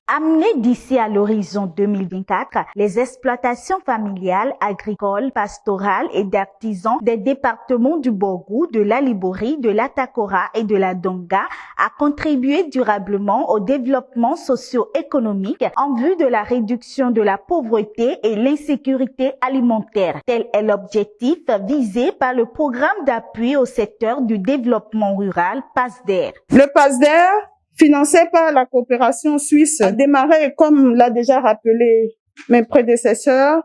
Amenées d'ici à l'horizon 2024, les exploitations familiales, agricoles, pastorales et d'artisans des départements du Borgou, de la Liborie, de la Takora et de la Donga a contribué durablement au développement socio-économique en vue de la réduction de la pauvreté et l'insécurité alimentaire. Tel est l'objectif visé par le programme d'appui au secteur du développement rural PASDER. Le PASDER, financé par la coopération suisse, a démarré, comme l'a déjà rappelé mes prédécesseurs,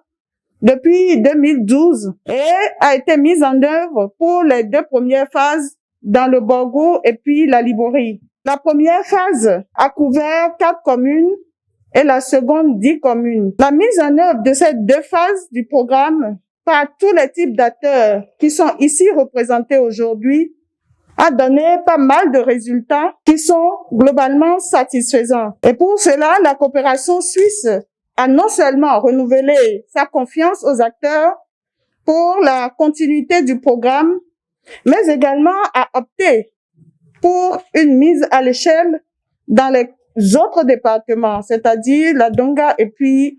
depuis 2012 et a été mise en œuvre pour les 2 premières phases dans le Borgou et puis la Liborie. La première phase a couvert 4 communes et la seconde 10 communes. La mise en œuvre de ces 2 phases du programme par tous les types d'acteurs qui sont ici représentés aujourd'hui a donné pas mal de résultats qui sont globalement satisfaisants. Et pour cela, la coopération suisse a non seulement renouvelé sa confiance aux acteurs pour la continuité du programme, mais également a opté pour une mise à l'échelle dans les autres départements, c'est-à-dire la Donga et puis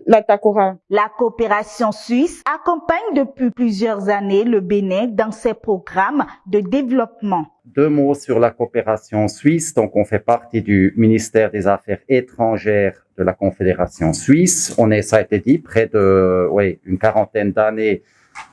la Takora. La coopération suisse accompagne depuis plusieurs années le Bénin dans ses programmes de développement. 2 mots sur la coopération suisse. Donc, on fait partie du ministère des Affaires étrangères de la Confédération suisse. On est, ça a été dit, près de, une quarantaine d'années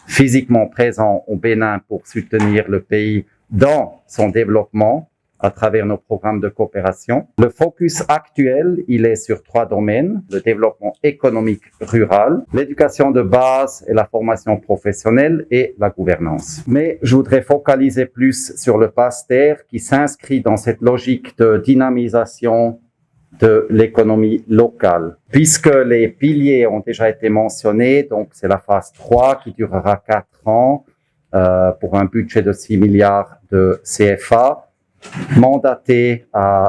physiquement présents au Bénin pour soutenir le pays dans son développement à travers nos programmes de coopération. Le focus actuel, il est sur 3 domaines: le développement économique rural, l'éducation de base et la formation professionnelle et la gouvernance. Mais je voudrais focaliser plus sur le PASDER qui s'inscrit dans cette logique de dynamisation de l'économie locale. Puisque les piliers ont déjà été mentionnés, donc c'est la phase 3 qui durera 4 ans pour un budget de 6 milliards de CFA, mandaté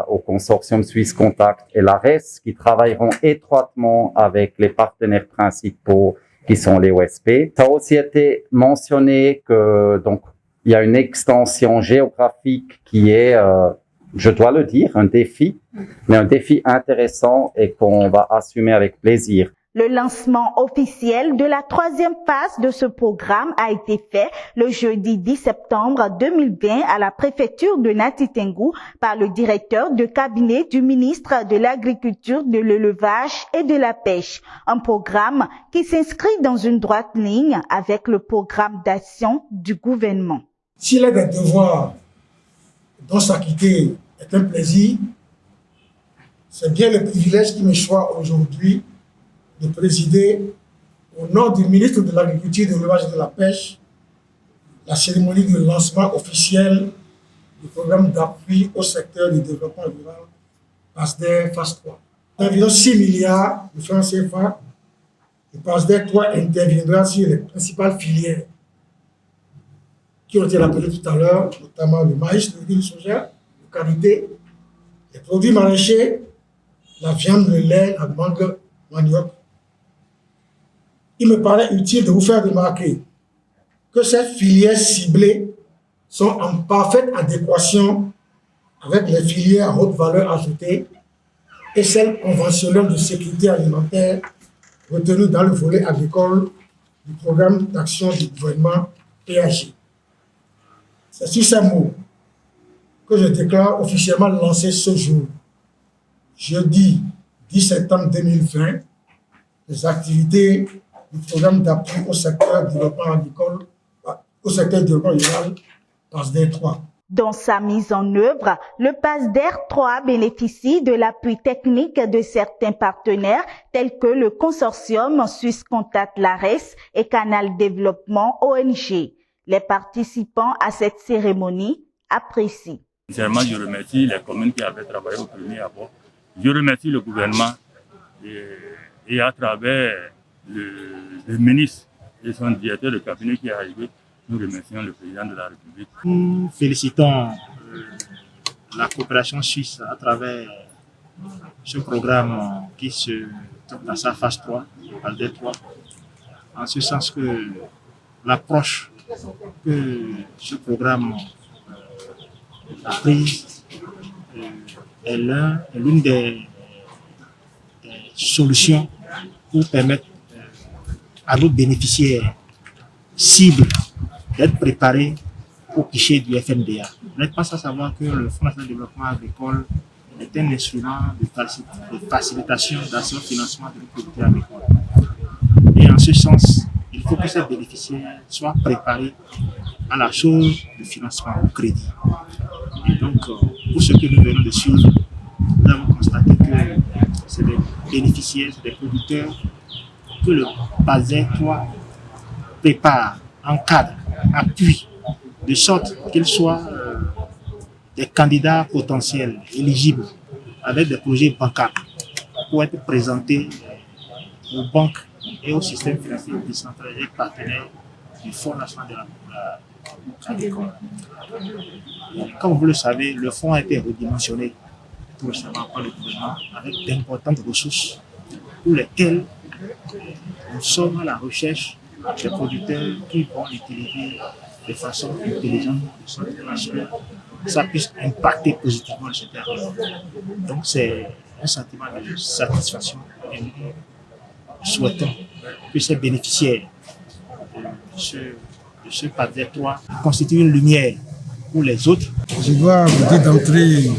au consortium Suisse Contact et l'ARES, qui travailleront étroitement avec les partenaires principaux qui sont les OSP. Ça a aussi été mentionné que donc il y a une extension géographique qui est, je dois le dire, un défi, mais un défi intéressant et qu'on va assumer avec plaisir. Le lancement officiel de la 3e phase de ce programme a été fait le jeudi 10 septembre 2020 à la préfecture de Nati-Tengou par le directeur de cabinet du ministre de l'Agriculture, de l'Élevage et de la Pêche. Un programme qui s'inscrit dans une droite ligne avec le programme d'action du gouvernement. S'il est des devoirs dont s'acquitter est un plaisir, c'est bien le privilège qui me choisit aujourd'hui de présider, au nom du ministre de l'Agriculture, de l'Élevage et de la Pêche, la cérémonie de lancement officiel du programme d'appui au secteur du développement rural PASDER phase 3. Environ 6 milliards de francs CFA, le PASDER 3 interviendra sur les principales filières qui ont été rappelées tout à l'heure, notamment le maïs, le riz, le soja, le karité, les produits maraîchers, la viande, le lait, la mangue, manioc. Il me paraît utile de vous faire remarquer que ces filières ciblées sont en parfaite adéquation avec les filières à haute valeur ajoutée et celles conventionnelles de sécurité alimentaire retenues dans le volet agricole du programme d'action du gouvernement PAG. C'est sur ces mots que je déclare officiellement lancé ce jour, jeudi 10 septembre 2020, les activités du programme d'appui au secteur du développement agricole, au secteur du développement rural, PASDER 3. Dans sa mise en œuvre, le PASDER 3 bénéficie de l'appui technique de certains partenaires tels que le consortium Suisse Contact l'ARES et Canal Développement ONG. Les participants à cette cérémonie apprécient. Sincèrement, je remercie les communes qui avaient travaillé au premier abord. Je remercie le gouvernement et à travers le ministre et son directeur de cabinet qui est arrivé, nous remercions le président de la République. Nous félicitons la coopération suisse à travers ce programme qui se trouve dans sa phase 3, PASDER 3, en ce sens que l'approche que ce programme la prise est l'une des solutions pour permettre à nos bénéficiaires cibles d'être préparés au guichet du FNDA. Vous n'êtes pas sans savoir que le Fonds national de développement agricole est un instrument de facilitation d'accès au financement de nos producteurs agricoles. Et en ce sens, il faut que ces bénéficiaires soient préparés à la chose de financement au crédit. Et donc, pour ce que nous venons de suivre, nous avons constaté que c'est des bénéficiaires, c'est des producteurs que le PASDER 3 prépare, encadre, appuie, de sorte qu'ils soient des candidats potentiels, éligibles, avec des projets bancaires pour être présentés aux banques et au système financier décentralisé partenaire du Fonds national de agricole. Comme vous le savez, le fonds a été redimensionné tout récemment par le gouvernement avec d'importantes ressources pour lesquelles nous sommes à la recherche des producteurs qui vont l'utiliser de façon intelligente, de sorte que ça puisse impacter positivement le secteur. Donc c'est un sentiment de satisfaction et nous souhaitons que ces bénéficiaires de ce PASDER 3 constituent une lumière pour les autres. Je dois vous dire d'entrer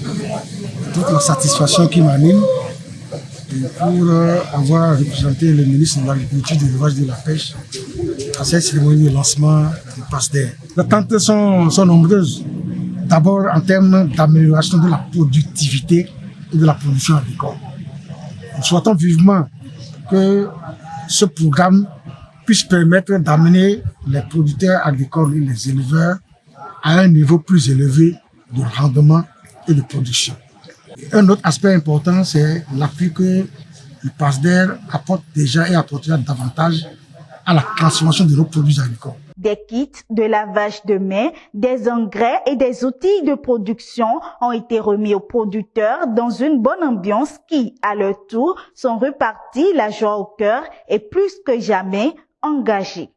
toute la satisfaction qui m'anime pour avoir représenté le ministre de l'Agriculture, de l'Élevage et de la Pêche à cette cérémonie de lancement du PASDER. Les attentes sont nombreuses. D'abord en termes d'amélioration de la productivité et de la production agricole. Nous souhaitons vivement que ce programme puisse permettre d'amener les producteurs agricoles et les éleveurs à un niveau plus élevé de rendement et de production. Un autre aspect important, c'est l'appui que le PASDER apporte déjà et apportera davantage à la transformation de nos produits agricoles. Des kits de lavage de mains, des engrais et des outils de production ont été remis aux producteurs dans une bonne ambiance qui, à leur tour, sont repartis la joie au cœur et plus que jamais engagés.